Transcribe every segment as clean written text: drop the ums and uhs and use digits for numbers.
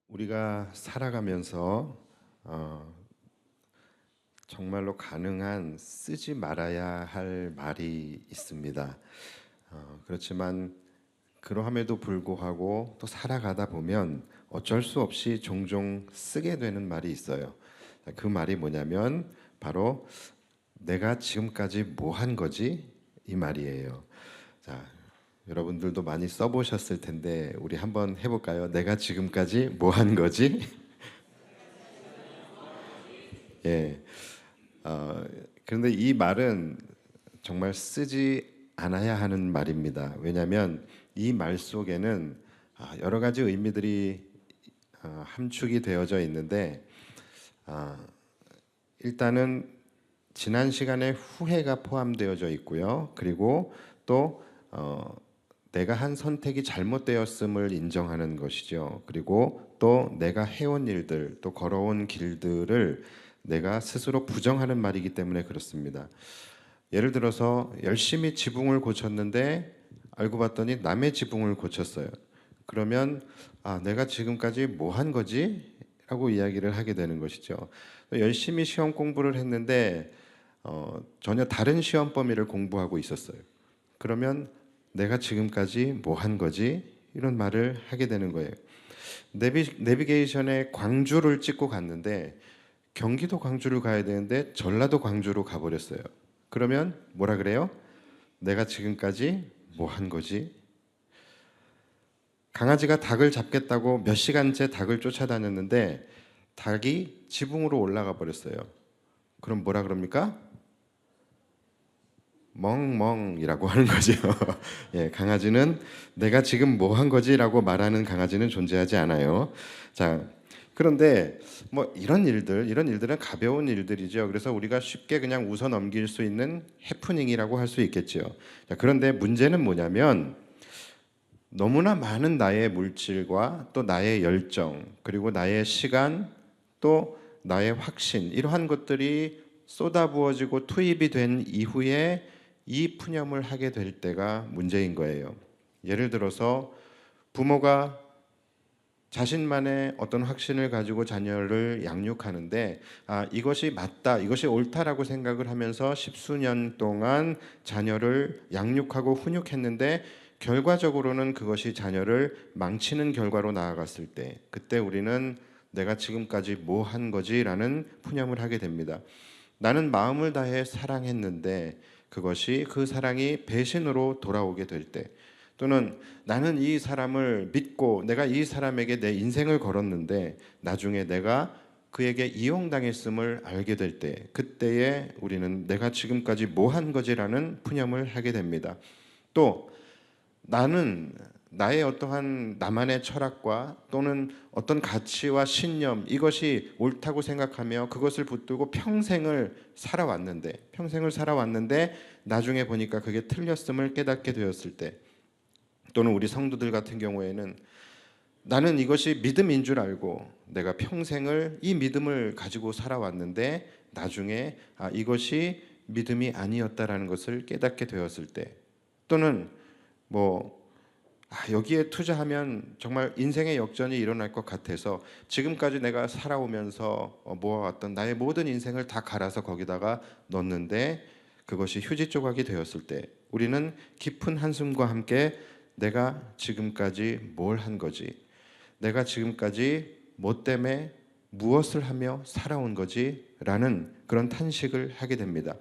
우리가 살아가면서 정말로 가능한 쓰지 말아야 할 말이 있습니다. 그렇지만 그러함에도 불구하고 또 살아가다 보면 어쩔 수 없이 종종 쓰게 되는 말이 있어요. 그 말이 뭐냐면 바로 내가 지금까지 뭐 한 거지? 이 말이에요. 자, 여러분들도 많이 써보셨을 텐데 우리 한번 해볼까요? 내가 지금까지 뭐 한 거지? 예. 그런데 이 말은 정말 쓰지 않아야 하는 말입니다. 왜냐하면 이 말 속에는 여러 가지 의미들이 함축이 되어져 있는데 일단은 지난 시간에 후회가 포함되어져 있고요. 그리고 또 내가 한 선택이 잘못되었음을 인정하는 것이죠. 그리고 또 내가 해온 일들, 또 걸어온 길들을 내가 스스로 부정하는 말이기 때문에 그렇습니다. 예를 들어서 열심히 지붕을 고쳤는데 알고 봤더니 남의 지붕을 고쳤어요. 그러면 내가 지금까지 뭐 한 거지? 라고 이야기를 하게 되는 것이죠. 열심히 시험 공부를 했는데 전혀 다른 시험 범위를 공부하고 있었어요. 그러면 내가 지금까지 뭐 한 거지? 이런 말을 하게 되는 거예요. 내비게이션에 광주를 찍고 갔는데 경기도 광주를 가야 되는데 전라도 광주로 가버렸어요. 그러면 뭐라 그래요? 내가 지금까지 뭐 한 거지? 강아지가 닭을 잡겠다고 몇 시간째 닭을 쫓아다녔는데 닭이 지붕으로 올라가 버렸어요. 그럼 뭐라 그럽니까? 멍멍이라고 하는 거죠. 예, 강아지는 내가 지금 뭐 한 거지라고 말하는 강아지는 존재하지 않아요. 자, 그런데 뭐 이런 일들은 가벼운 일들이죠. 그래서 우리가 쉽게 그냥 웃어 넘길 수 있는 해프닝이라고 할 수 있겠죠. 자, 그런데 문제는 뭐냐면 너무나 많은 나의 물질과 또 나의 열정, 그리고 나의 시간, 또 나의 확신, 이러한 것들이 쏟아부어지고 투입이 된 이후에 이 푸념을 하게 될 때가 문제인 거예요. 예를 들어서 부모가 자신만의 어떤 확신을 가지고 자녀를 양육하는데 이것이 맞다, 이것이 옳다라고 생각을 하면서 십수년 동안 자녀를 양육하고 훈육했는데 결과적으로는 그것이 자녀를 망치는 결과로 나아갔을 때, 그때 우리는 내가 지금까지 뭐 한 거지라는 푸념을 하게 됩니다. 나는 마음을 다해 사랑했는데 그것이 그 사랑이 배신으로 돌아오게 될 때, 또는 나는 이 사람을 믿고 내가 이 사람에게 내 인생을 걸었는데 나중에 내가 그에게 이용당했음을 알게 될 때, 그때에 우리는 내가 지금까지 뭐 한 거지라는 푸념을 하게 됩니다. 또 나는 나의 어떠한 나만의 철학과 또는 어떤 가치와 신념, 이것이 옳다고 생각하며 그것을 붙들고 평생을 살아왔는데 나중에 보니까 그게 틀렸음을 깨닫게 되었을 때, 또는 우리 성도들 같은 경우에는 나는 이것이 믿음인 줄 알고 내가 평생을 이 믿음을 가지고 살아왔는데 나중에 이것이 믿음이 아니었다라는 것을 깨닫게 되었을 때, 또는 여기에 투자하면 정말 인생의 역전이 일어날 것 같아서 지금까지 내가 살아오면서 모아왔던 나의 모든 인생을 다 갈아서 거기다가 넣었는데 그것이 휴지 조각이 되었을 때, 우리는 깊은 한숨과 함께 내가 지금까지 뭘 한 거지? 내가 지금까지 뭐 때문에 무엇을 하며 살아온 거지? 라는 그런 탄식을 하게 됩니다.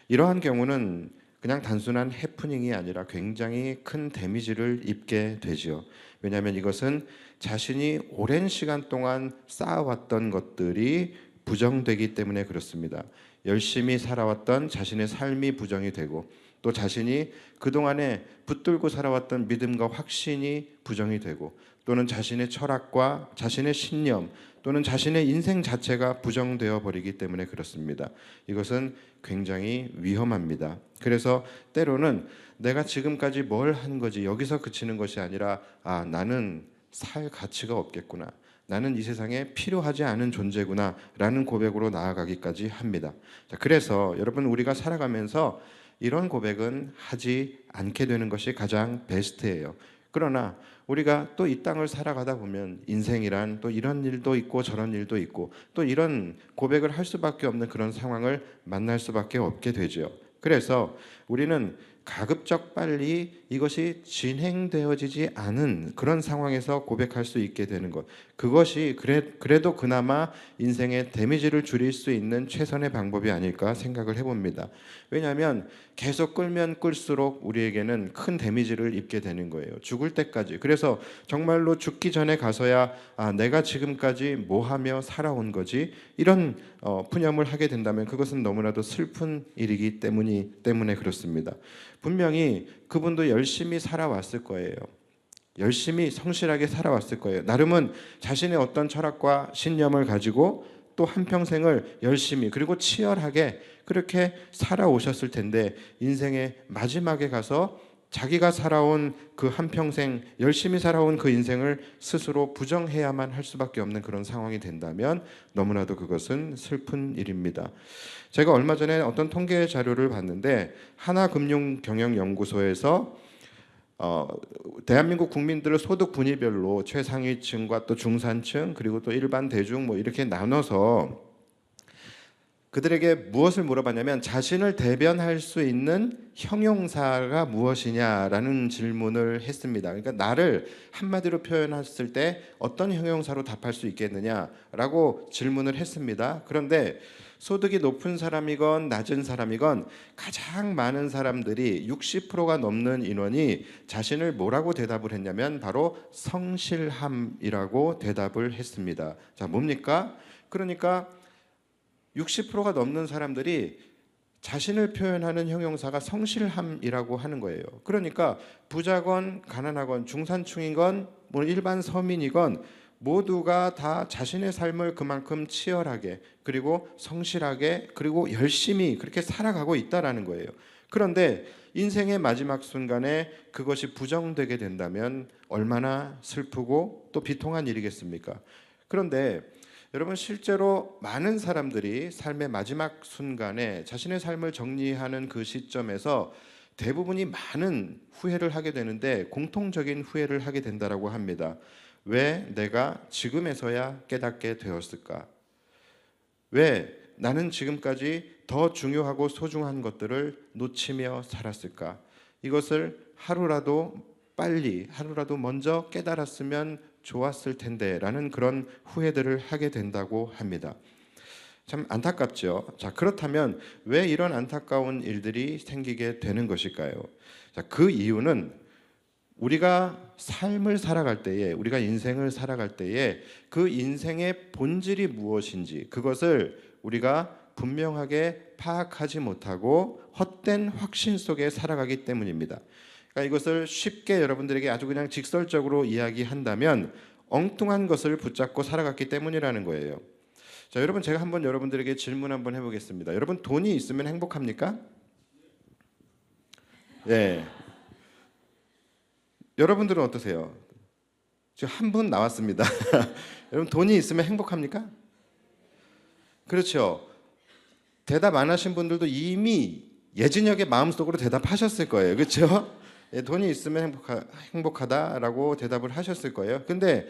이러한 경우는 그냥 단순한 해프닝이 아니라 굉장히 큰 데미지를 입게 되죠. 왜냐하면 이것은 자신이 오랜 시간 동안 쌓아왔던 것들이 부정되기 때문에 그렇습니다. 열심히 살아왔던 자신의 삶이 부정이 되고, 또 자신이 그동안에 붙들고 살아왔던 믿음과 확신이 부정이 되고, 또는 자신의 철학과 자신의 신념, 또는 자신의 인생 자체가 부정되어 버리기 때문에 그렇습니다. 이것은 굉장히 위험합니다. 그래서 때로는 내가 지금까지 뭘 한 거지, 여기서 그치는 것이 아니라 나는 살 가치가 없겠구나, 나는 이 세상에 필요하지 않은 존재구나 라는 고백으로 나아가기까지 합니다. 자, 그래서 여러분, 우리가 살아가면서 이런 고백은 하지 않게 되는 것이 가장 베스트예요. 그러나 우리가 또 이 땅을 살아가다 보면 인생이란 또 이런 일도 있고 저런 일도 있고 또 이런 고백을 할 수밖에 없는 그런 상황을 만날 수밖에 없게 되죠. 그래서 우리는 가급적 빨리 이것이 진행되어지지 않은 그런 상황에서 고백할 수 있게 되는 것, 그것이 그래도 그나마 인생의 데미지를 줄일 수 있는 최선의 방법이 아닐까 생각을 해봅니다. 왜냐하면 계속 끌면 끌수록 우리에게는 큰 데미지를 입게 되는 거예요. 죽을 때까지. 그래서 정말로 죽기 전에 가서야 내가 지금까지 뭐 하며 살아온 거지, 이런 푸념을 하게 된다면 그것은 너무나도 슬픈 일이기 때문에 그렇습니다. 분명히 그분도 열심히 살아왔을 거예요. 열심히 성실하게 살아왔을 거예요. 나름은 자신의 어떤 철학과 신념을 가지고 또 한평생을 열심히 그리고 치열하게 그렇게 살아오셨을 텐데, 인생의 마지막에 가서 자기가 살아온 그 한평생 열심히 살아온 그 인생을 스스로 부정해야만 할 수밖에 없는 그런 상황이 된다면 너무나도 그것은 슬픈 일입니다. 제가 얼마 전에 어떤 통계 자료를 봤는데, 하나금융경영연구소에서 대한민국 국민들을 소득 분위별로 최상위층과 또 중산층 그리고 또 일반 대중 뭐 이렇게 나눠서 그들에게 무엇을 물어봤냐면, 자신을 대변할 수 있는 형용사가 무엇이냐라는 질문을 했습니다. 그러니까 나를 한마디로 표현했을 때 어떤 형용사로 답할 수 있겠느냐라고 질문을 했습니다. 그런데 소득이 높은 사람이건 낮은 사람이건 가장 많은 사람들이 60%가 넘는 인원이 자신을 뭐라고 대답을 했냐면 바로 성실함이라고 대답을 했습니다. 자, 뭡니까? 그러니까 60%가 넘는 사람들이 자신을 표현하는 형용사가 성실함이라고 하는 거예요. 그러니까 부자건 가난하건 중산층이건 뭐 일반 서민이건 모두가 다 자신의 삶을 그만큼 치열하게 그리고 성실하게 그리고 열심히 그렇게 살아가고 있다라는 거예요. 그런데 인생의 마지막 순간에 그것이 부정되게 된다면 얼마나 슬프고 또 비통한 일이겠습니까? 그런데 여러분, 실제로 많은 사람들이 삶의 마지막 순간에 자신의 삶을 정리하는 그 시점에서 대부분이 많은 후회를 하게 되는데, 공통적인 후회를 하게 된다라고 합니다. 왜 내가 지금에서야 깨닫게 되었을까? 왜 나는 지금까지 더 중요하고 소중한 것들을 놓치며 살았을까? 이것을 하루라도 빨리, 하루라도 먼저 깨달았으면 좋았을 텐데 라는 그런 후회들을 하게 된다고 합니다. 참 안타깝죠. 자, 그렇다면 왜 이런 안타까운 일들이 생기게 되는 것일까요? 자, 그 이유는 우리가 삶을 살아갈 때에, 우리가 인생을 살아갈 때에 그 인생의 본질이 무엇인지 그것을 우리가 분명하게 파악하지 못하고 헛된 확신 속에 살아가기 때문입니다. 그러니까 이것을 쉽게 여러분들에게 아주 그냥 직설적으로 이야기한다면 엉뚱한 것을 붙잡고 살아갔기 때문이라는 거예요. 자, 여러분, 제가 한번 여러분들에게 질문 한번 해보겠습니다. 여러분, 돈이 있으면 행복합니까? 예. 여러분들은 어떠세요? 지금 한 분 나왔습니다. 여러분, 돈이 있으면 행복합니까? 그렇죠. 대답 안 하신 분들도 이미 예진역의 마음속으로 대답하셨을 거예요. 그렇죠? 예, 돈이 있으면 행복하다라고 대답을 하셨을 거예요. 근데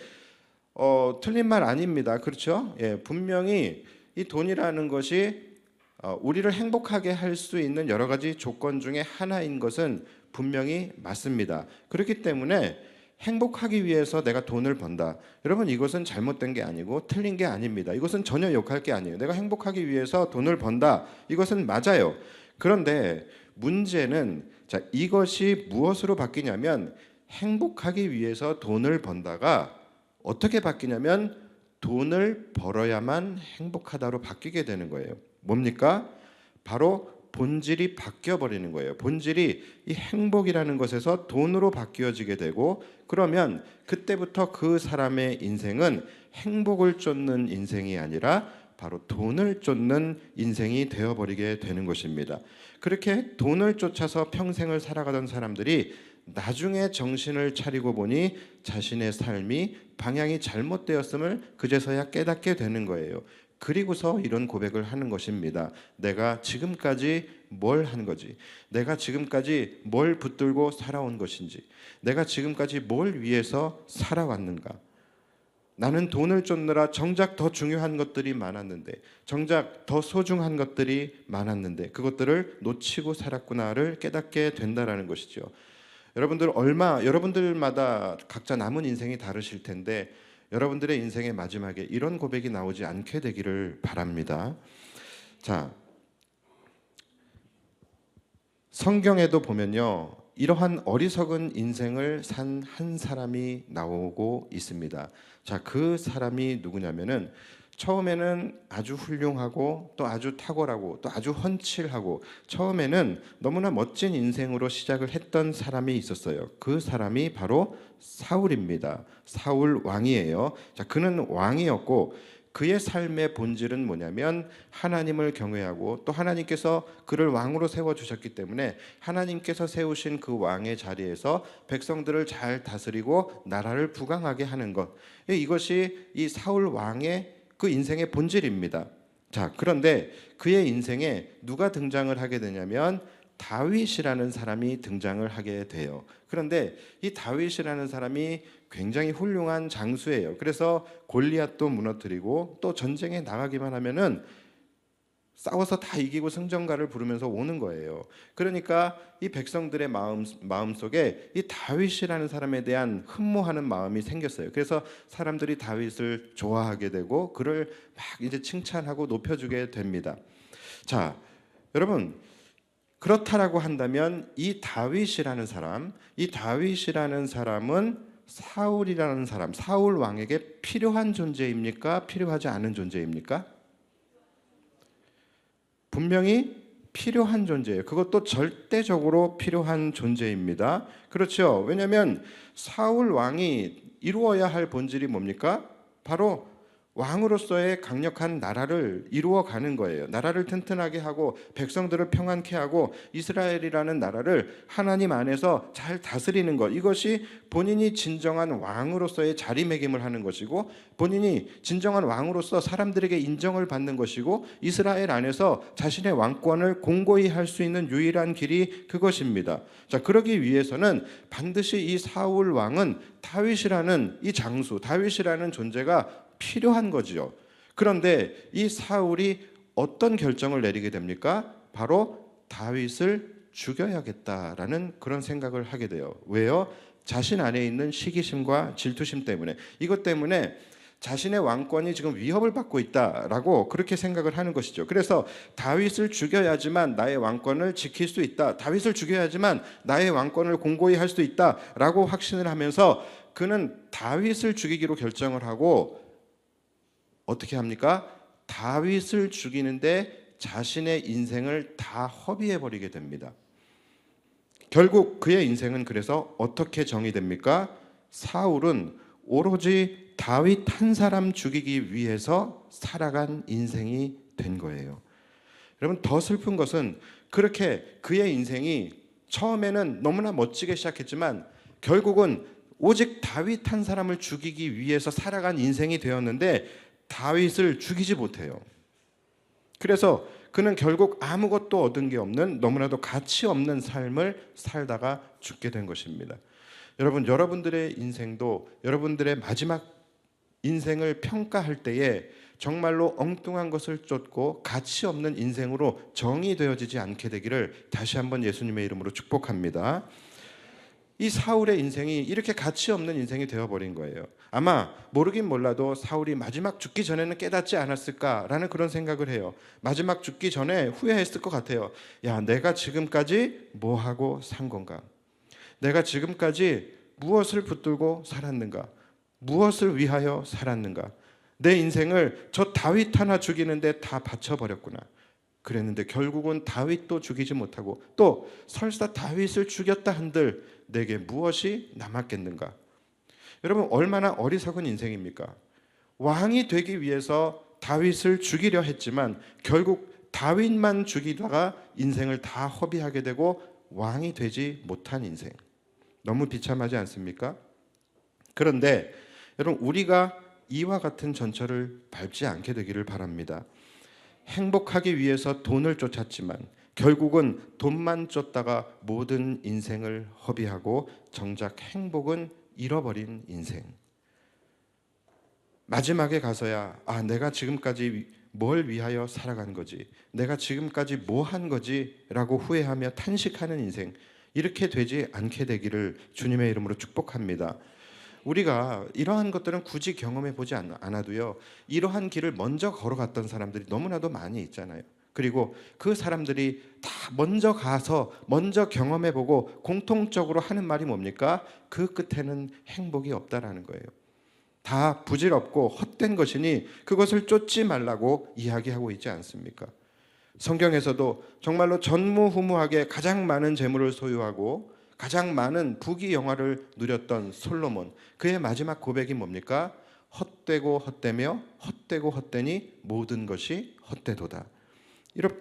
틀린 말 아닙니다. 그렇죠? 예, 분명히 이 돈이라는 것이 우리를 행복하게 할 수 있는 여러 가지 조건 중에 하나인 것은 분명히 맞습니다. 그렇기 때문에 행복하기 위해서 내가 돈을 번다, 여러분, 이것은 잘못된 게 아니고 틀린 게 아닙니다. 이것은 전혀 욕할 게 아니에요. 내가 행복하기 위해서 돈을 번다, 이것은 맞아요. 그런데 문제는, 자, 이것이 무엇으로 바뀌냐면, 행복하기 위해서 돈을 번다가 어떻게 바뀌냐면 돈을 벌어야만 행복하다로 바뀌게 되는 거예요. 뭡니까? 바로 본질이 바뀌어 버리는 거예요. 본질이 이 행복이라는 것에서 돈으로 바뀌어지게 되고, 그러면 그때부터 그 사람의 인생은 행복을 쫓는 인생이 아니라 바로 돈을 쫓는 인생이 되어버리게 되는 것입니다. 그렇게 돈을 쫓아서 평생을 살아가던 사람들이 나중에 정신을 차리고 보니 자신의 삶이 방향이 잘못되었음을 그제서야 깨닫게 되는 거예요. 그리고서 이런 고백을 하는 것입니다. 내가 지금까지 뭘 한 거지? 내가 지금까지 뭘 붙들고 살아온 것인지, 내가 지금까지 뭘 위해서 살아왔는가? 나는 돈을 쫓느라 정작 더 중요한 것들이 많았는데, 정작 더 소중한 것들이 많았는데 그것들을 놓치고 살았구나를 깨닫게 된다라는 것이죠. 여러분들마다 각자 남은 인생이 다르실 텐데 여러분들의 인생의 마지막에 이런 고백이 나오지 않게 되기를 바랍니다. 자, 성경에도 보면요, 이러한 어리석은 인생을 산 한 사람이 나오고 있습니다. 자, 그 사람이 누구냐면은 처음에는 아주 훌륭하고 또 아주 탁월하고 또 아주 훤칠하고 처음에는 너무나 멋진 인생으로 시작을 했던 사람이 있었어요. 그 사람이 바로 사울입니다. 사울 왕이에요. 자, 그는 왕이었고 그의 삶의 본질은 뭐냐면 하나님을 경외하고 또 하나님께서 그를 왕으로 세워주셨기 때문에 하나님께서 세우신 그 왕의 자리에서 백성들을 잘 다스리고 나라를 부강하게 하는 것, 이것이 이 사울 왕의 그 인생의 본질입니다. 자, 그런데 그의 인생에 누가 등장을 하게 되냐면 다윗이라는 사람이 등장을 하게 돼요. 그런데 이 다윗이라는 사람이 굉장히 훌륭한 장수예요. 그래서 골리앗도 무너뜨리고 또 전쟁에 나가기만 하면은 싸워서 다 이기고 승전가를 부르면서 오는 거예요. 그러니까 이 백성들의 마음속에 이 다윗이라는 사람에 대한 흠모하는 마음이 생겼어요. 그래서 사람들이 다윗을 좋아하게 되고 그를 막 이제 칭찬하고 높여주게 됩니다. 자, 여러분, 그렇다라고 한다면 이 다윗이라는 사람은 사울이라는 사람, 사울 왕에게 필요한 존재입니까? 필요하지 않은 존재입니까? 분명히 필요한 존재예요. 그것도 절대적으로 필요한 존재입니다. 그렇죠. 왜냐하면 사울 왕이 이루어야 할 본질이 뭡니까? 바로 왕으로서의 강력한 나라를 이루어가는 거예요. 나라를 튼튼하게 하고 백성들을 평안케 하고 이스라엘이라는 나라를 하나님 안에서 잘 다스리는 것, 이것이 본인이 진정한 왕으로서의 자리매김을 하는 것이고 본인이 진정한 왕으로서 사람들에게 인정을 받는 것이고 이스라엘 안에서 자신의 왕권을 공고히 할 수 있는 유일한 길이 그것입니다. 자, 그러기 위해서는 반드시 이 사울 왕은 다윗이라는 이 장수, 다윗이라는 존재가 필요한 거지요. 그런데 이 사울이 어떤 결정을 내리게 됩니까? 바로 다윗을 죽여야겠다라는 그런 생각을 하게 돼요. 왜요? 자신 안에 있는 시기심과 질투심 때문에, 이것 때문에 자신의 왕권이 지금 위협을 받고 있다라고 그렇게 생각을 하는 것이죠. 그래서 다윗을 죽여야지만 나의 왕권을 지킬 수 있다, 다윗을 죽여야지만 나의 왕권을 공고히 할 수 있다라고 확신을 하면서 그는 다윗을 죽이기로 결정을 하고 어떻게 합니까? 다윗을 죽이는데 자신의 인생을 다 허비해 버리게 됩니다. 결국 그의 인생은 그래서 어떻게 정의됩니까? 사울은 오로지 다윗 한 사람 죽이기 위해서 살아간 인생이 된 거예요. 여러분, 더 슬픈 것은 그렇게 그의 인생이 처음에는 너무나 멋지게 시작했지만 결국은 오직 다윗 한 사람을 죽이기 위해서 살아간 인생이 되었는데 다윗을 죽이지 못해요. 그래서 그는 결국 아무것도 얻은 게 없는, 너무나도 가치 없는 삶을 살다가 죽게 된 것입니다. 여러분, 여러분들의 인생도 여러분들의 마지막 인생을 평가할 때에 정말로 엉뚱한 것을 쫓고 가치 없는 인생으로 정의되어지지 않게 되기를 다시 한번 예수님의 이름으로 축복합니다. 이 사울의 인생이 이렇게 가치 없는 인생이 되어버린 거예요. 아마 모르긴 몰라도 사울이 마지막 죽기 전에는 깨닫지 않았을까라는 그런 생각을 해요. 마지막 죽기 전에 후회했을 것 같아요. 야, 내가 지금까지 뭐하고 산 건가? 내가 지금까지 무엇을 붙들고 살았는가? 무엇을 위하여 살았는가? 내 인생을 저 다윗 하나 죽이는데 다 바쳐버렸구나. 그랬는데 결국은 다윗도 죽이지 못하고 또 설사 다윗을 죽였다 한들 내게 무엇이 남았겠는가? 여러분, 얼마나 어리석은 인생입니까? 왕이 되기 위해서 다윗을 죽이려 했지만 결국 다윗만 죽이다가 인생을 다 허비하게 되고 왕이 되지 못한 인생. 너무 비참하지 않습니까? 그런데 여러분, 우리가 이와 같은 전철을 밟지 않게 되기를 바랍니다. 행복하기 위해서 돈을 쫓았지만 결국은 돈만 쫓다가 모든 인생을 허비하고 정작 행복은 잃어버린 인생. 마지막에 가서야 내가 지금까지 뭘 위하여 살아간 거지, 내가 지금까지 뭐 한 거지 라고 후회하며 탄식하는 인생, 이렇게 되지 않게 되기를 주님의 이름으로 축복합니다. 우리가 이러한 것들은 굳이 경험해 보지 않아도요, 이러한 길을 먼저 걸어갔던 사람들이 너무나도 많이 있잖아요. 그리고 그 사람들이 다 먼저 가서 먼저 경험해 보고 공통적으로 하는 말이 뭡니까? 그 끝에는 행복이 없다라는 거예요. 다 부질없고 헛된 것이니 그것을 쫓지 말라고 이야기하고 있지 않습니까? 성경에서도 정말로 전무후무하게 가장 많은 재물을 소유하고 가장 많은 부귀 영화를 누렸던 솔로몬, 그의 마지막 고백이 뭡니까? 헛되고 헛되며 헛되고 헛되니 모든 것이 헛되도다.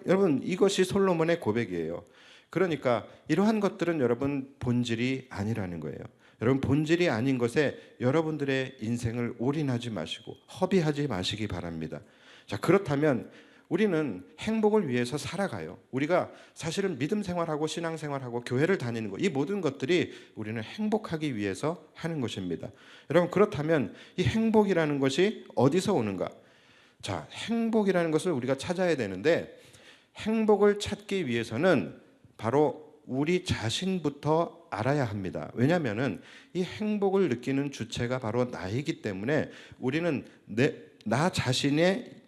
여러분, 이것이 솔로몬의 고백이에요. 그러니까 이러한 것들은 여러분 본질이 아니라는 거예요. 여러분, 본질이 아닌 것에 여러분들의 인생을 올인하지 마시고 허비하지 마시기 바랍니다. 자, 그렇다면 우리는 행복을 위해서 살아가요. 우리가 사실은 믿음 생활하고 신앙 생활하고 교회를 다니는 것, 이 모든 것들이 우리는 행복하기 위해서 하는 것입니다. 여러분, 그렇다면 이 행복이라는 것이 어디서 오는가? 자, 행복이라는 것을 우리가 찾아야 되는데, 행복을 찾기 위해서는 바로 우리 자신부터 알아야 합니다. 왜냐하면 이 행복을 느끼는 주체가 바로 나이기 때문에 우리는 나 자신의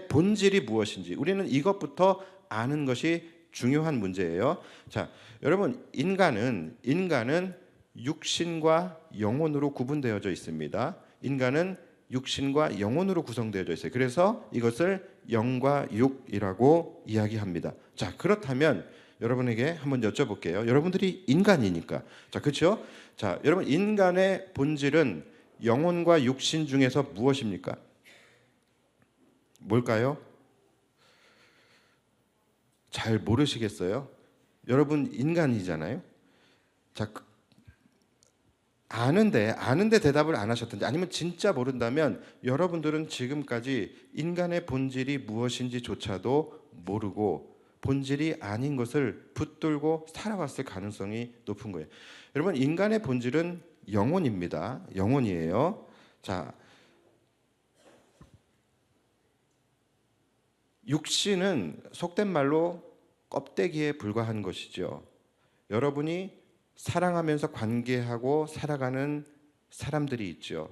본질이 무엇인지 우리는 이것부터 아는 것이 중요한 문제예요. 자, 여러분, 인간은 육신과 영혼으로 구분되어져 있습니다. 인간은 육신과 영혼으로 구성되어져 있어요. 그래서 이것을 영과 육이라고 이야기합니다. 자, 그렇다면 여러분에게 한번 여쭤볼게요. 여러분들이 인간이니까. 자, 그렇죠? 자, 여러분, 인간의 본질은 영혼과 육신 중에서 무엇입니까? 뭘까요? 잘 모르시겠어요? 여러분 인간이잖아요. 자, 아는데 대답을 안 하셨든지, 아니면 진짜 모른다면 여러분들은 지금까지 인간의 본질이 무엇인지조차도 모르고 본질이 아닌 것을 붙들고 살아왔을 가능성이 높은 거예요. 여러분, 인간의 본질은 영혼입니다. 영혼이에요. 자, 육신은 속된 말로 껍데기에 불과한 것이죠. 여러분이 사랑하면서 관계하고 살아가는 사람들이 있죠.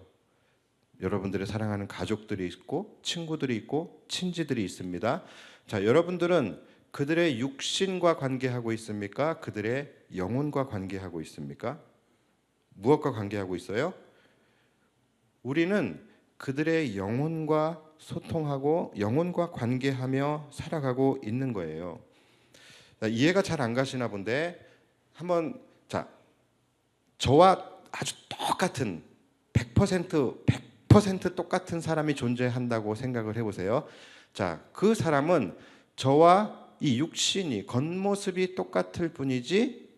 여러분들의 사랑하는 가족들이 있고 친구들이 있고 친지들이 있습니다. 자, 여러분들은 그들의 육신과 관계하고 있습니까? 그들의 영혼과 관계하고 있습니까? 무엇과 관계하고 있어요? 우리는 그들의 영혼과 소통하고 영혼과 관계하며 살아가고 있는 거예요. 이해가 잘 안 가시나 본데, 한번, 자, 저와 아주 똑같은 100% 똑같은 사람이 존재한다고 생각을 해보세요. 자, 그 사람은 저와 이 육신이 겉모습이 똑같을 뿐이지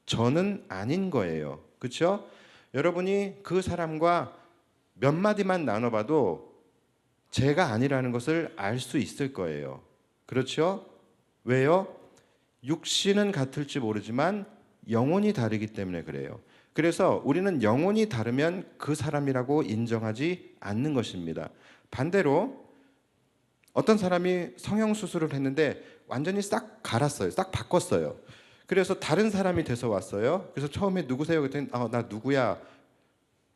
저는 아닌 거예요. 그렇죠? 여러분이 그 사람과 몇 마디만 나눠봐도 제가 아니라는 것을 알 수 있을 거예요. 그렇죠? 왜요? 육신은 같을지 모르지만 영혼이 다르기 때문에 그래요. 그래서 우리는 영혼이 다르면 그 사람이라고 인정하지 않는 것입니다. 반대로 어떤 사람이 성형수술을 했는데 완전히 싹 갈았어요. 싹 바꿨어요. 그래서 다른 사람이 돼서 왔어요. 그래서 처음에 누구세요? 그랬더니 나 누구야.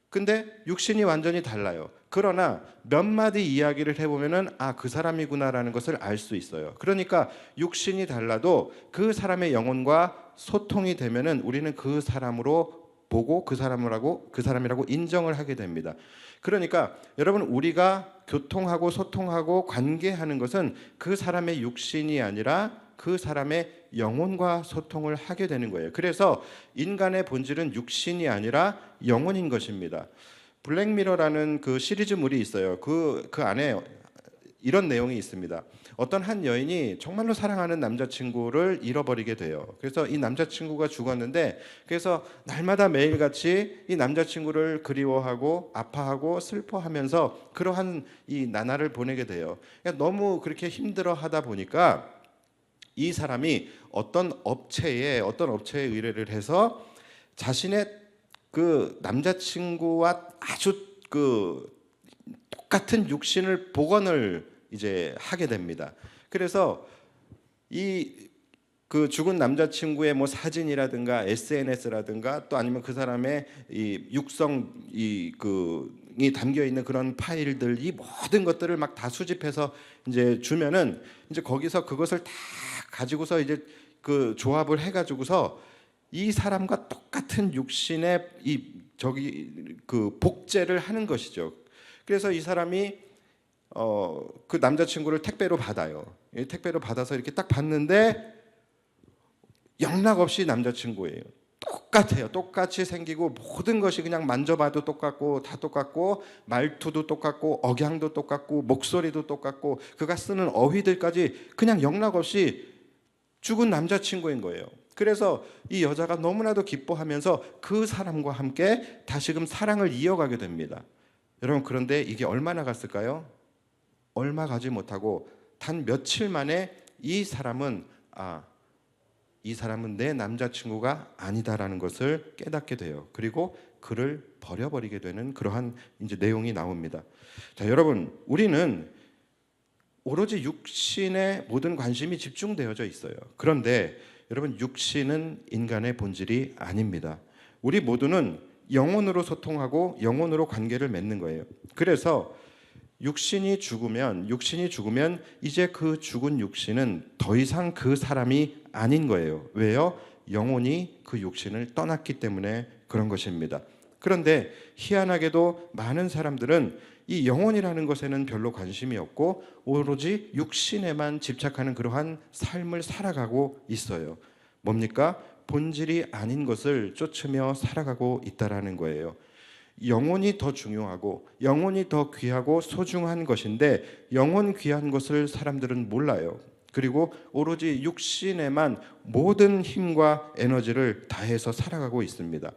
근데 육신이 완전히 달라요. 그러나 몇 마디 이야기를 해보면은 그 사람이구나라는 것을 알 수 있어요. 그러니까 육신이 달라도 그 사람의 영혼과 소통이 되면은 우리는 그 사람으로 보고 그 사람이라고 인정을 하게 됩니다. 그러니까 여러분, 우리가 교통하고 소통하고 관계하는 것은 그 사람의 육신이 아니라 그 사람의 영혼과 소통을 하게 되는 거예요. 그래서 인간의 본질은 육신이 아니라 영혼인 것입니다. 블랙미러라는 그 시리즈물이 있어요. 그 안에 이런 내용이 있습니다. 어떤 한 여인이 정말로 사랑하는 남자친구를 잃어버리게 돼요. 그래서 이 남자친구가 죽었는데, 그래서 날마다 매일같이 이 남자친구를 그리워하고 아파하고 슬퍼하면서 그러한 이 나날을 보내게 돼요. 그러니까 너무 그렇게 힘들어하다 보니까 이 사람이 어떤 업체에 의뢰를 해서 자신의 그 남자친구와 아주 그 똑같은 육신을 복원을 이제 하게 됩니다. 그래서 이 그 죽은 남자친구의 뭐 사진이라든가 SNS라든가 또 아니면 그 사람의 이 육성 이 담겨 있는 그런 파일들, 이 모든 것들을 막 다 수집해서 이제 주면은 이제 거기서 그것을 다 가지고서 이제 그 조합을 해가지고서 이 사람과 똑같은 육신의 이 저기 그 복제를 하는 것이죠. 그래서 이 사람이 그 남자친구를 택배로 받아요. 택배로 받아서 이렇게 딱 봤는데 영락없이 남자친구예요. 똑같아요. 똑같이 생기고 모든 것이 그냥 만져봐도 똑같고 다 똑같고 말투도 똑같고 억양도 똑같고 목소리도 똑같고 그가 쓰는 어휘들까지 그냥 영락없이 죽은 남자친구인 거예요. 그래서 이 여자가 너무나도 기뻐하면서 그 사람과 함께 다시금 사랑을 이어가게 됩니다. 여러분, 그런데 이게 얼마나 갔을까요? 얼마 가지 못하고 단 며칠 만에 이 사람은 내 남자친구가 아니다라는 것을 깨닫게 돼요. 그리고 그를 버려버리게 되는 그러한 이제 내용이 나옵니다. 자, 여러분, 우리는 오로지 육신에 모든 관심이 집중되어져 있어요. 그런데 여러분, 육신은 인간의 본질이 아닙니다. 우리 모두는 영혼으로 소통하고 영혼으로 관계를 맺는 거예요. 그래서 육신이 죽으면 이제 그 죽은 육신은 더 이상 그 사람이 아닌 거예요. 왜요? 영혼이 그 육신을 떠났기 때문에 그런 것입니다. 그런데 희한하게도 많은 사람들은 이 영혼이라는 것에는 별로 관심이 없고 오로지 육신에만 집착하는 그러한 삶을 살아가고 있어요. 뭡니까? 본질이 아닌 것을 쫓으며 살아가고 있다라는 거예요. 영혼이 더 중요하고 영혼이 더 귀하고 소중한 것인데 영혼 귀한 것을 사람들은 몰라요. 그리고 오로지 육신에만 모든 힘과 에너지를 다해서 살아가고 있습니다.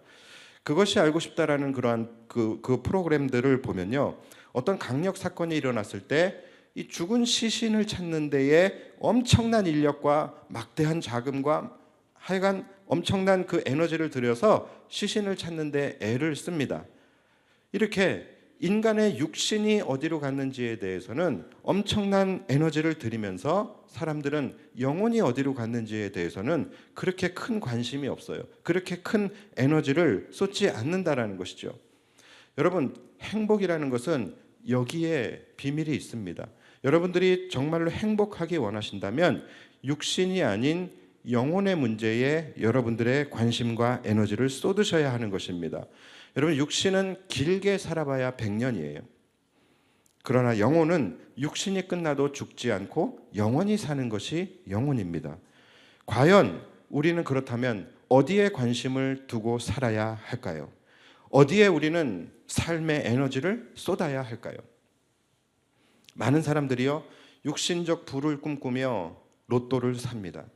그것이 알고 싶다라는 그러한 그 프로그램들을 보면요, 어떤 강력 사건이 일어났을 때 이 죽은 시신을 찾는 데에 엄청난 인력과 막대한 자금과 하여간 엄청난 그 에너지를 들여서 시신을 찾는 데 애를 씁니다. 이렇게 인간의 육신이 어디로 갔는지에 대해서는 엄청난 에너지를 들이면서 사람들은 영혼이 어디로 갔는지에 대해서는 그렇게 큰 관심이 없어요. 그렇게 큰 에너지를 쏟지 않는다라는 것이죠. 여러분, 행복이라는 것은 여기에 비밀이 있습니다. 여러분들이 정말로 행복하기 원하신다면 육신이 아닌 영혼의 문제에 여러분들의 관심과 에너지를 쏟으셔야 하는 것입니다. 여러분, 육신은 길게 살아봐야 100년이에요. 그러나 영혼은 육신이 끝나도 죽지 않고 영원히 사는 것이 영혼입니다. 과연 우리는 그렇다면 어디에 관심을 두고 살아야 할까요? 어디에 우리는 삶의 에너지를 쏟아야 할까요? 많은 사람들이요, 육신적 부를 꿈꾸며 로또를 삽니다.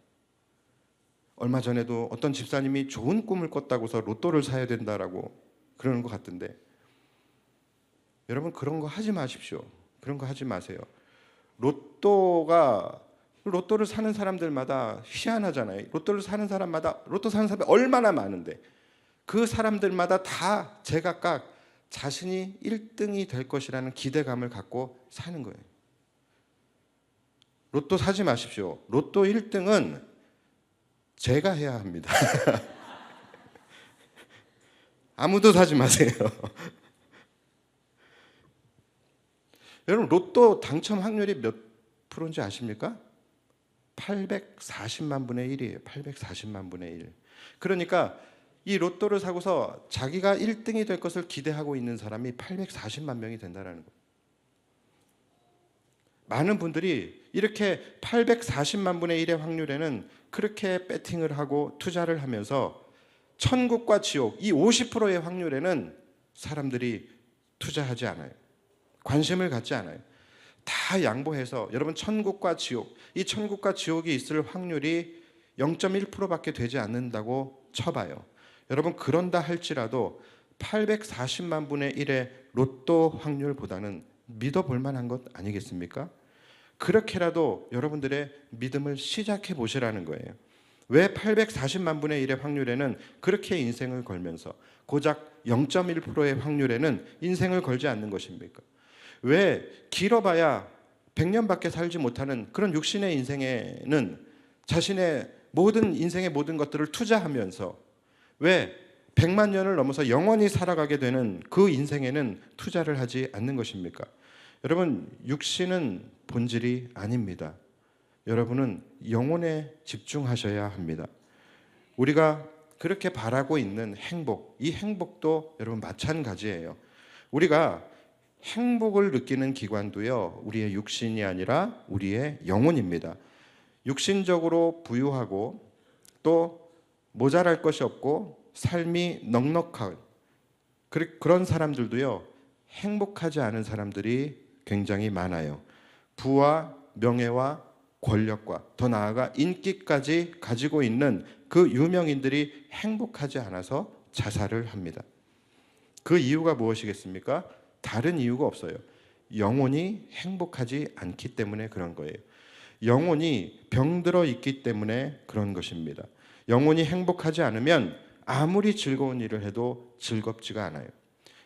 얼마 전에도 어떤 집사님이 좋은 꿈을 꿨다고서 로또를 사야 된다라고 그러는 것 같던데, 여러분, 그런 거 하지 마십시오. 그런 거 하지 마세요. 로또를 사는 사람들마다 희한하잖아요. 로또 사는 사람이 얼마나 많은데 그 사람들마다 다 제각각 자신이 1등이 될 것이라는 기대감을 갖고 사는 거예요. 로또 사지 마십시오. 로또 1등은 제가 해야 합니다. 아무도 사지 마세요. 여러분, 로또 당첨 확률이 몇 프로인지 아십니까? 840만 분의 1이에요. 840만 분의 1. 그러니까 이 로또를 사고서 자기가 1등이 될 것을 기대하고 있는 사람이 840만 명이 된다는 거예요. 많은 분들이 이렇게 840만 분의 1의 확률에는 그렇게 배팅을 하고 투자를 하면서 천국과 지옥, 이 50%의 확률에는 사람들이 투자하지 않아요. 관심을 갖지 않아요. 다 양보해서 여러분 천국과 지옥, 이 천국과 지옥이 있을 확률이 0.1%밖에 되지 않는다고 쳐봐요. 여러분 그런다 할지라도 840만 분의 1의 로또 확률보다는 믿어볼 만한 것 아니겠습니까? 그렇게라도 여러분들의 믿음을 시작해 보시라는 거예요. 왜 840만 분의 1의 확률에는 그렇게 인생을 걸면서 고작 0.1%의 확률에는 인생을 걸지 않는 것입니까? 왜 길어봐야 100년밖에 살지 못하는 그런 육신의 인생에는 자신의 모든 인생의 모든 것들을 투자하면서 왜 100만 년을 넘어서 영원히 살아가게 되는 그 인생에는 투자를 하지 않는 것입니까? 여러분 육신은 본질이 아닙니다. 여러분은 영혼에 집중하셔야 합니다. 우리가 그렇게 바라고 있는 행복, 이 행복도 여러분 마찬가지예요. 우리가 행복을 느끼는 기관도요, 우리의 육신이 아니라 우리의 영혼입니다. 육신적으로 부유하고 또 모자랄 것이 없고 삶이 넉넉한 그런 사람들도요, 행복하지 않은 사람들이 굉장히 많아요. 부와 명예와 권력과 더 나아가 인기까지 가지고 있는 그 유명인들이 행복하지 않아서 자살을 합니다. 그 이유가 무엇이겠습니까? 다른 이유가 없어요. 영혼이 행복하지 않기 때문에 그런 거예요. 영혼이 병들어 있기 때문에 그런 것입니다. 영혼이 행복하지 않으면 아무리 즐거운 일을 해도 즐겁지가 않아요.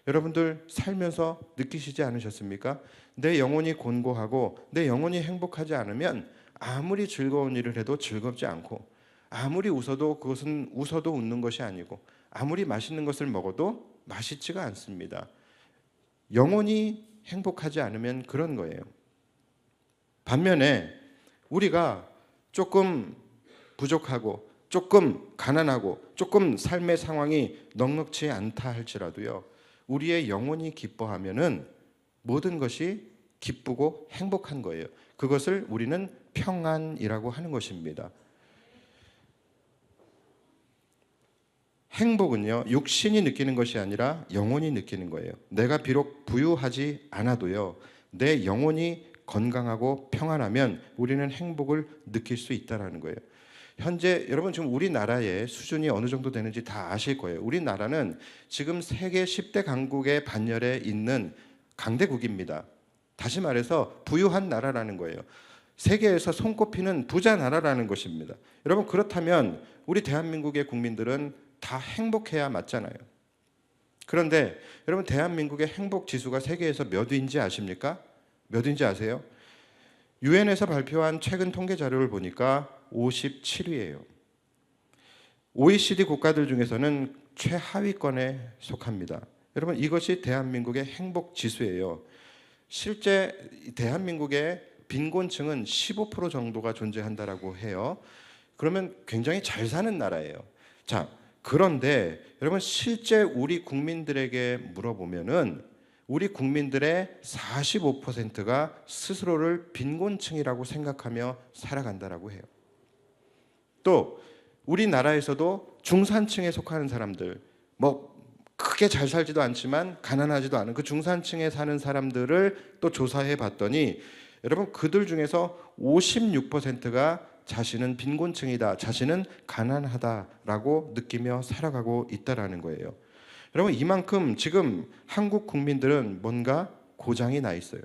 여러분들 살면서 느끼시지 않으셨습니까? 내 영혼이 곤고하고 내 영혼이 행복하지 않으면 아무리 즐거운 일을 해도 즐겁지 않고, 아무리 웃어도 그것은 웃어도 웃는 것이 아니고, 아무리 맛있는 것을 먹어도 맛있지가 않습니다. 영혼이 행복하지 않으면 그런 거예요. 반면에 우리가 조금 부족하고 조금 가난하고 조금 삶의 상황이 넉넉지 않다 할지라도요, 우리의 영혼이 기뻐하면은 모든 것이 기쁘고 행복한 거예요. 그것을 우리는 평안이라고 하는 것입니다. 행복은요, 육신이 느끼는 것이 아니라 영혼이 느끼는 거예요. 내가 비록 부유하지 않아도요, 내 영혼이 건강하고 평안하면 우리는 행복을 느낄 수 있다는 거예요. 현재 여러분 지금 우리나라의 수준이 어느 정도 되는지 다 아실 거예요. 우리나라는 지금 세계 10대 강국의 반열에 있는 강대국입니다. 다시 말해서 부유한 나라라는 거예요. 세계에서 손꼽히는 부자 나라라는 것입니다. 여러분 그렇다면 우리 대한민국의 국민들은 다 행복해야 맞잖아요. 그런데 여러분 대한민국의 행복 지수가 세계에서 몇 위인지 아십니까? 몇 위인지 아세요? 유엔에서 발표한 최근 통계 자료를 보니까 57위예요. OECD 국가들 중에서는 최하위권에 속합니다. 여러분 이것이 대한민국의 행복 지수예요. 실제 대한민국의 빈곤층은 15% 정도가 존재한다라고 해요. 그러면 굉장히 잘 사는 나라예요. 자, 그런데 여러분 실제 우리 국민들에게 물어보면은 우리 국민들의 45%가 스스로를 빈곤층이라고 생각하며 살아간다라고 해요. 또 우리나라에서도 중산층에 속하는 사람들, 뭐 크게 잘 살지도 않지만 가난하지도 않은 그 중산층에 사는 사람들을 또 조사해 봤더니 여러분 그들 중에서 56%가 자신은 빈곤층이다, 자신은 가난하다라고 느끼며 살아가고 있다라는 거예요. 여러분 이만큼 지금 한국 국민들은 뭔가 고장이 나 있어요.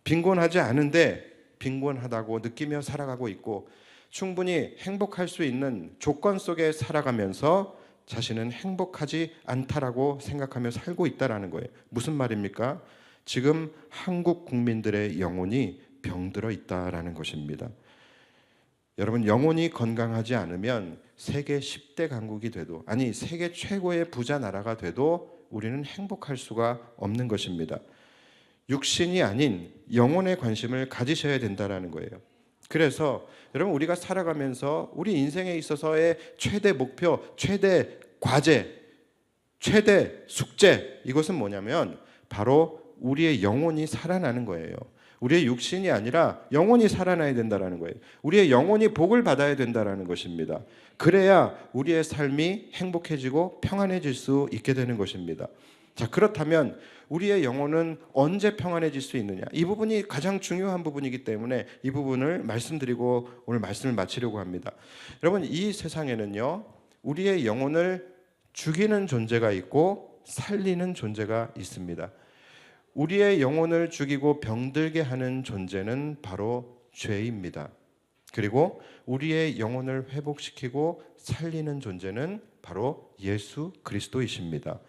빈곤하지 않은데 빈곤하다고 느끼며 살아가고 있고, 충분히 행복할 수 있는 조건 속에 살아가면서 자신은 행복하지 않다라고 생각하며 살고 있다라는 거예요. 무슨 말입니까? 지금 한국 국민들의 영혼이 병들어 있다라는 것입니다. 여러분 영혼이 건강하지 않으면 세계 10대 강국이 돼도, 아니 세계 최고의 부자 나라가 돼도 우리는 행복할 수가 없는 것입니다. 육신이 아닌 영혼에 관심을 가지셔야 된다라는 거예요. 그래서 여러분 우리가 살아가면서 우리 인생에 있어서의 최대 목표, 최대 과제, 최대 숙제, 이것은 뭐냐면 바로 우리의 영혼이 살아나는 거예요. 우리의 육신이 아니라 영혼이 살아나야 된다는 거예요. 우리의 영혼이 복을 받아야 된다는 것입니다. 그래야 우리의 삶이 행복해지고 평안해질 수 있게 되는 것입니다. 자, 그렇다면 우리의 영혼은 언제 평안해질 수 있느냐, 이 부분이 가장 중요한 부분이기 때문에 이 부분을 말씀드리고 오늘 말씀을 마치려고 합니다. 여러분, 이 세상에는요, 우리의 영혼을 죽이는 존재가 있고 살리는 존재가 있습니다. 우리의 영혼을 죽이고 병들게 하는 존재는 바로 죄입니다. 그리고 우리의 영혼을 회복시키고 살리는 존재는 바로 예수 그리스도이십니다.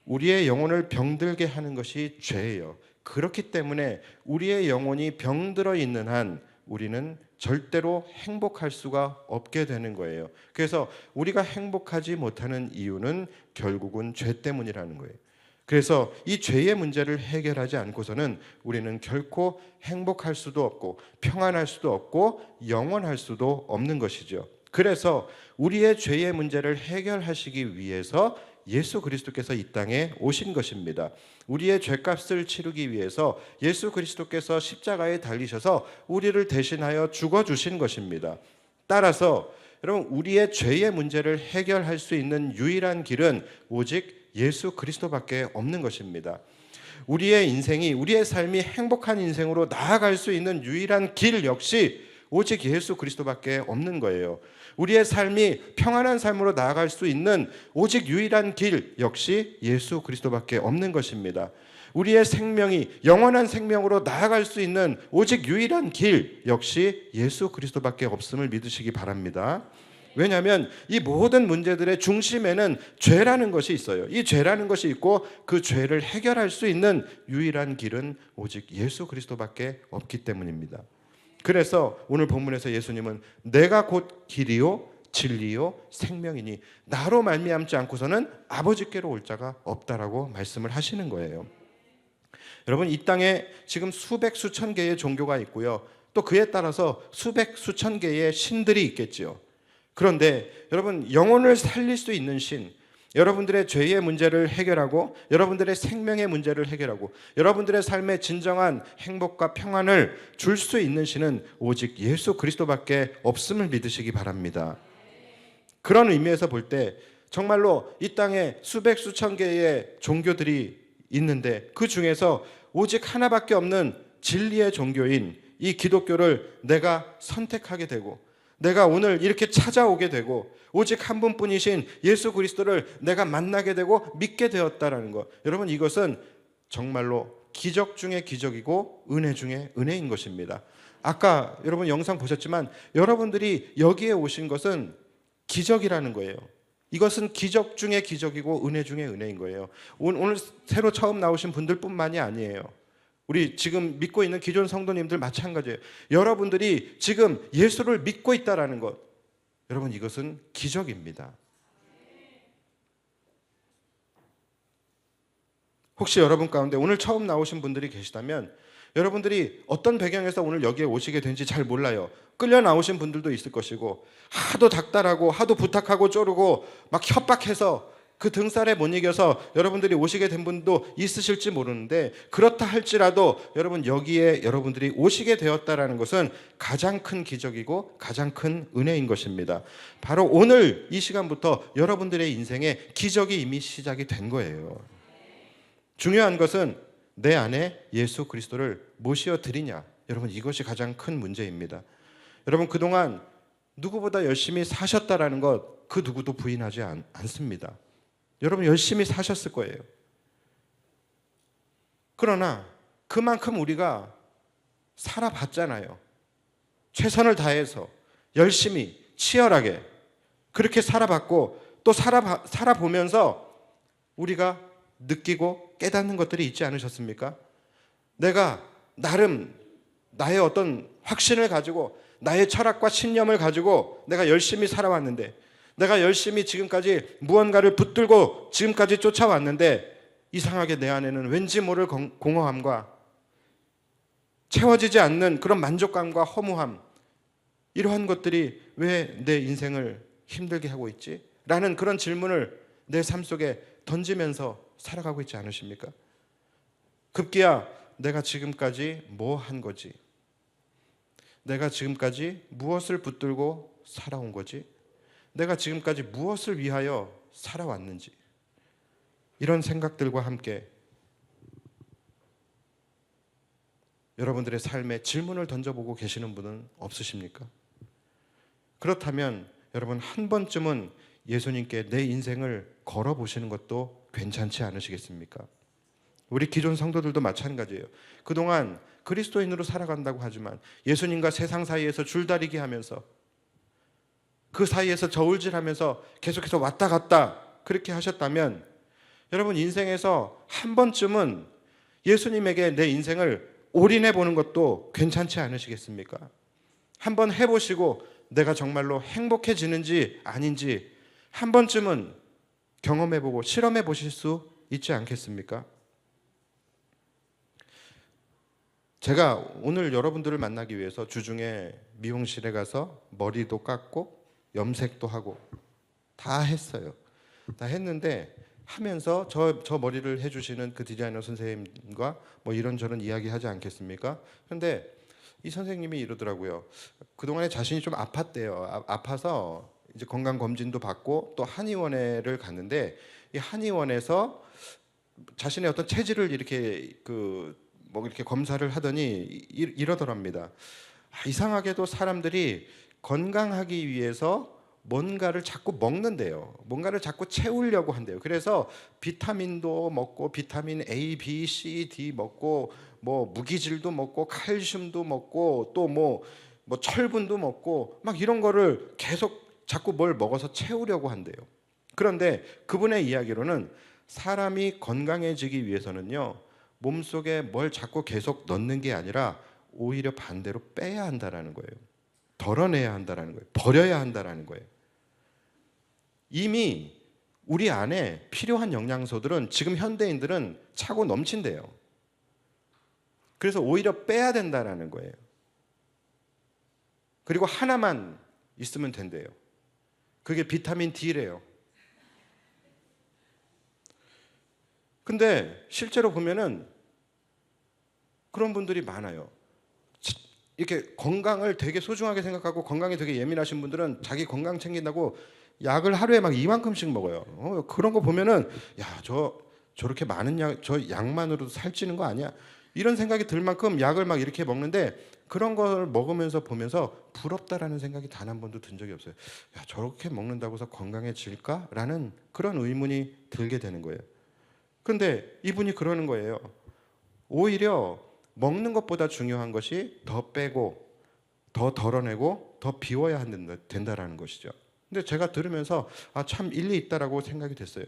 우리의 영혼을 병들게 하는 것이 죄예요. 그렇기 때문에 우리의 영혼이 병들어 있는 한 우리는 절대로 행복할 수가 없게 되는 거예요. 그래서 우리가 행복하지 못하는 이유는 결국은 죄 때문이라는 거예요. 그래서 이 죄의 문제를 해결하지 않고서는 우리는 결코 행복할 수도 없고 평안할 수도 없고 영원할 수도 없는 것이죠. 그래서 우리의 죄의 문제를 해결하시기 위해서 예수 그리스도께서 이 땅에 오신 것입니다. 우리의 죄값을 치르기 위해서 예수 그리스도께서 십자가에 달리셔서 우리를 대신하여 죽어주신 것입니다. 따라서 여러분, 우리의 죄의 문제를 해결할 수 있는 유일한 길은 오직 예수 그리스도밖에 없는 것입니다. 우리의 인생이, 우리의 삶이 행복한 인생으로 나아갈 수 있는 유일한 길 역시 오직 예수 그리스도밖에 없는 거예요. 우리의 삶이 평안한 삶으로 나아갈 수 있는 오직 유일한 길 역시 예수 그리스도밖에 없는 것입니다. 우리의 생명이 영원한 생명으로 나아갈 수 있는 오직 유일한 길 역시 예수 그리스도밖에 없음을 믿으시기 바랍니다. 왜냐하면 이 모든 문제들의 중심에는 죄라는 것이 있어요. 이 죄라는 것이 있고 그 죄를 해결할 수 있는 유일한 길은 오직 예수 그리스도밖에 없기 때문입니다. 그래서 오늘 본문에서 예수님은 내가 곧 길이요 진리요 생명이니 나로 말미암지 않고서는 아버지께로 올 자가 없다라고 말씀을 하시는 거예요. 여러분, 이 땅에 지금 수백 수천 개의 종교가 있고요, 또 그에 따라서 수백 수천 개의 신들이 있겠지요. 그런데 여러분, 영혼을 살릴 수 있는 신, 여러분들의 죄의 문제를 해결하고 여러분들의 생명의 문제를 해결하고 여러분들의 삶에 진정한 행복과 평안을 줄 수 있는 신은 오직 예수 그리스도밖에 없음을 믿으시기 바랍니다. 그런 의미에서 볼 때 정말로 이 땅에 수백 수천 개의 종교들이 있는데 그 중에서 오직 하나밖에 없는 진리의 종교인 이 기독교를 내가 선택하게 되고 내가 오늘 이렇게 찾아오게 되고 오직 한 분뿐이신 예수 그리스도를 내가 만나게 되고 믿게 되었다라는 것, 여러분, 이것은 정말로 기적 중에 기적이고 은혜 중에 은혜인 것입니다. 아까 여러분 영상 보셨지만 여러분들이 여기에 오신 것은 기적이라는 거예요. 이것은 기적 중에 기적이고 은혜 중에 은혜인 거예요. 오늘 새로 처음 나오신 분들뿐만이 아니에요. 우리 지금 믿고 있는 기존 성도님들 마찬가지예요. 여러분들이 지금 예수를 믿고 있다라는 것, 여러분, 이것은 기적입니다. 혹시 여러분 가운데 오늘 처음 나오신 분들이 계시다면 여러분들이 어떤 배경에서 오늘 여기에 오시게 된지 잘 몰라요. 끌려 나오신 분들도 있을 것이고 하도 닥달하고 하도 부탁하고 쪼르고 막 협박해서 그 등살에 못 이겨서 여러분들이 오시게 된 분도 있으실지 모르는데, 그렇다 할지라도 여러분, 여기에 여러분들이 오시게 되었다라는 것은 가장 큰 기적이고 가장 큰 은혜인 것입니다. 바로 오늘 이 시간부터 여러분들의 인생에 기적이 이미 시작이 된 거예요. 중요한 것은 내 안에 예수 그리스도를 모시어 드리냐, 여러분, 이것이 가장 큰 문제입니다. 여러분, 그동안 누구보다 열심히 사셨다라는 것 그 누구도 부인하지 않습니다. 여러분, 열심히 사셨을 거예요. 그러나 그만큼 우리가 살아봤잖아요. 최선을 다해서 열심히 치열하게 그렇게 살아봤고 또 살아보면서 우리가 느끼고 깨닫는 것들이 있지 않으셨습니까? 내가 나름 나의 어떤 확신을 가지고 나의 철학과 신념을 가지고 내가 열심히 살아왔는데, 내가 열심히 지금까지 무언가를 붙들고 지금까지 쫓아왔는데 이상하게 내 안에는 왠지 모를 공허함과 채워지지 않는 그런 만족감과 허무함, 이러한 것들이 왜 내 인생을 힘들게 하고 있지? 라는 그런 질문을 내 삶 속에 던지면서 살아가고 있지 않으십니까? 급기야 내가 지금까지 뭐 한 거지? 내가 지금까지 무엇을 붙들고 살아온 거지? 내가 지금까지 무엇을 위하여 살아왔는지, 이런 생각들과 함께 여러분들의 삶에 질문을 던져보고 계시는 분은 없으십니까? 그렇다면 여러분 한 번쯤은 예수님께 내 인생을 걸어보시는 것도 괜찮지 않으시겠습니까? 우리 기존 성도들도 마찬가지예요. 그동안 그리스도인으로 살아간다고 하지만 예수님과 세상 사이에서 줄다리기 하면서 그 사이에서 저울질하면서 계속해서 왔다 갔다 그렇게 하셨다면 여러분 인생에서 한 번쯤은 예수님에게 내 인생을 올인해 보는 것도 괜찮지 않으시겠습니까? 한번 해보시고 내가 정말로 행복해지는지 아닌지 한 번쯤은 경험해보고 실험해 보실 수 있지 않겠습니까? 제가 오늘 여러분들을 만나기 위해서 주중에 미용실에 가서 머리도 깎고 염색도 하고 다 했어요. 다 했는데 하면서 저 머리를 해주시는 그 디자이너 선생님과 뭐 이런저런 이야기하지 않겠습니까? 그런데 이 선생님이 이러더라고요. 그동안에 자신이 좀 아팠대요. 아파서 이제 건강 검진도 받고 또 한의원에를 갔는데 이 한의원에서 자신의 어떤 체질을 이렇게 뭐 이렇게 검사를 하더니 이러더랍니다. 이상하게도 사람들이 건강하기 위해서 뭔가를 자꾸 먹는데요. 뭔가를 자꾸 채우려고 한대요. 그래서 비타민도 먹고 비타민 A, B, C, D 먹고 뭐 무기질도 먹고 칼슘도 먹고 또 뭐 철분도 먹고 막 이런 거를 계속 자꾸 뭘 먹어서 채우려고 한대요. 그런데 그분의 이야기로는 사람이 건강해지기 위해서는요. 몸속에 뭘 자꾸 계속 넣는 게 아니라 오히려 반대로 빼야 한다라는 거예요. 덜어내야 한다라는 거예요. 버려야 한다라는 거예요. 이미 우리 안에 필요한 영양소들은 지금 현대인들은 차고 넘친대요. 그래서 오히려 빼야 된다라는 거예요. 그리고 하나만 있으면 된대요. 그게 비타민 D래요. 근데 실제로 보면은 그런 분들이 많아요. 이렇게 건강을 되게 소중하게 생각하고 건강에 되게 예민하신 분들은 자기 건강 챙긴다고 약을 하루에 막 이만큼씩 먹어요. 그런 거 보면은 야, 저렇게 많은 약, 저 약만으로도 살찌는 거 아니야? 이런 생각이 들 만큼 약을 막 이렇게 먹는데 그런 걸 먹으면서 보면서 부럽다라는 생각이 단 한 번도 든 적이 없어요. 야, 저렇게 먹는다고 해서 건강해질까라는 그런 의문이 들게 되는 거예요. 그런데 이분이 그러는 거예요. 오히려 먹는 것보다 중요한 것이 더 빼고 더 덜어내고 더 비워야 된다라는 것이죠. 근데 제가 들으면서 참 일리 있다라고 생각이 됐어요.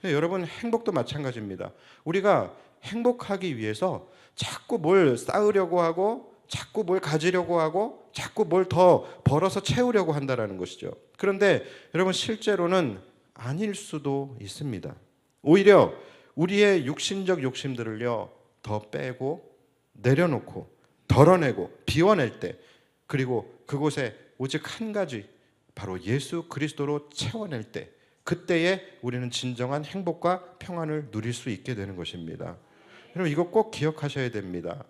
여러분 행복도 마찬가지입니다. 우리가 행복하기 위해서 자꾸 뭘 쌓으려고 하고 자꾸 뭘 가지려고 하고 자꾸 뭘 더 벌어서 채우려고 한다라는 것이죠. 그런데 여러분 실제로는 아닐 수도 있습니다. 오히려 우리의 육신적 욕심들을요 더 빼고 내려놓고 덜어내고 비워낼 때 그리고 그곳에 오직 한 가지 바로 예수 그리스도로 채워낼 때 그때에 우리는 진정한 행복과 평안을 누릴 수 있게 되는 것입니다. 여러분 이거 꼭 기억하셔야 됩니다.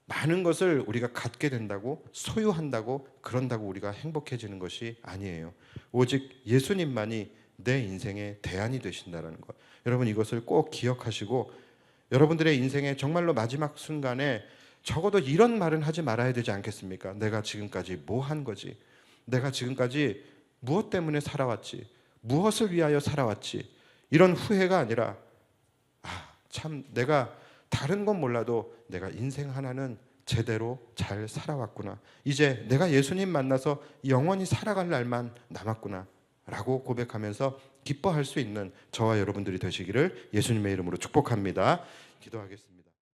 많은 것을 우리가 갖게 된다고 소유한다고 그런다고 우리가 행복해지는 것이 아니에요. 오직 예수님만이 내 인생의 대안이 되신다는 것. 여러분 이것을 꼭 기억하시고 여러분들의 인생의 정말로 마지막 순간에 적어도 이런 말은 하지 말아야 되지 않겠습니까? 내가 지금까지 뭐 한 거지? 내가 지금까지 무엇 때문에 살아왔지? 무엇을 위하여 살아왔지? 이런 후회가 아니라 참 내가 다른 건 몰라도 내가 인생 하나는 제대로 잘 살아왔구나. 이제 내가 예수님 만나서 영원히 살아갈 날만 남았구나 라고 고백하면서 기뻐할 수 있는 저와 여러분들이 되시기를 예수님의 이름으로 축복합니다. 기도하겠습니다.